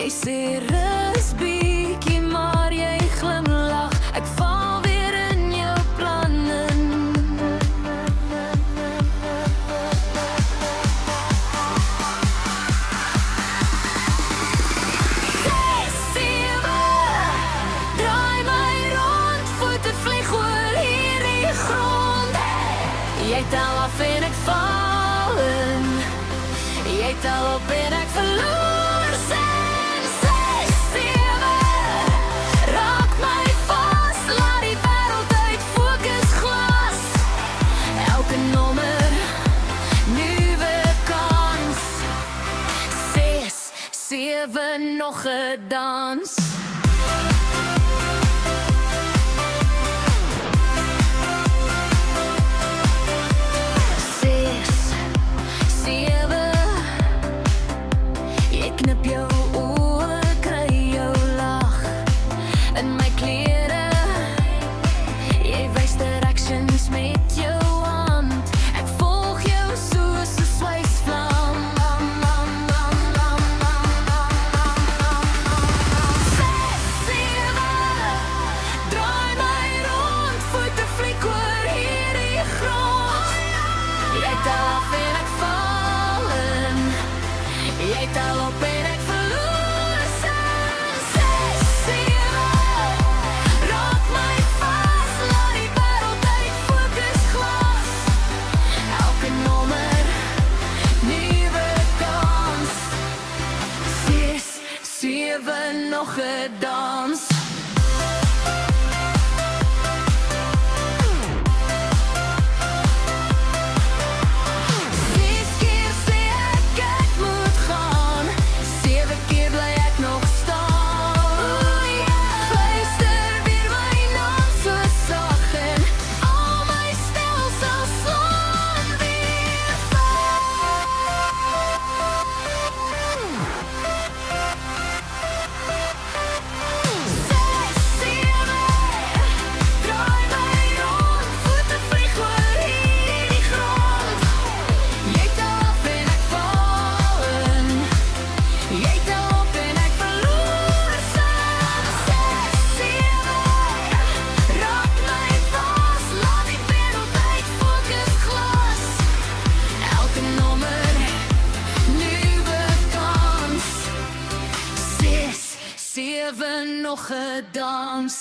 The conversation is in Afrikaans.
Jy sê rus bietjie, maar jy glimlag. Ek val weer in jou planne. Jy tel af en ek val in. Jy tel op en ek verloor sin. 6, 7, raak my vas. Laat die wêreld uit fokus glas. Elke nommer, nuwe kans. 6, 7, nog 'n dans. Knip jou oë, kry jou lag in my klere. Jy wys directions met jou hand. Ek volg jou soos 'n swysvlam. 6, 7, draai my rond, voete flik oor hierdie grond. Jy tel af en ek val in. Jy tel op en ek verloor sin. 6, 7, raak my vas. Laat die wêreld uit fokus glas. Elke nommer, nuwe kans. 6, 7, nog 'n dans. Nog 'n dans.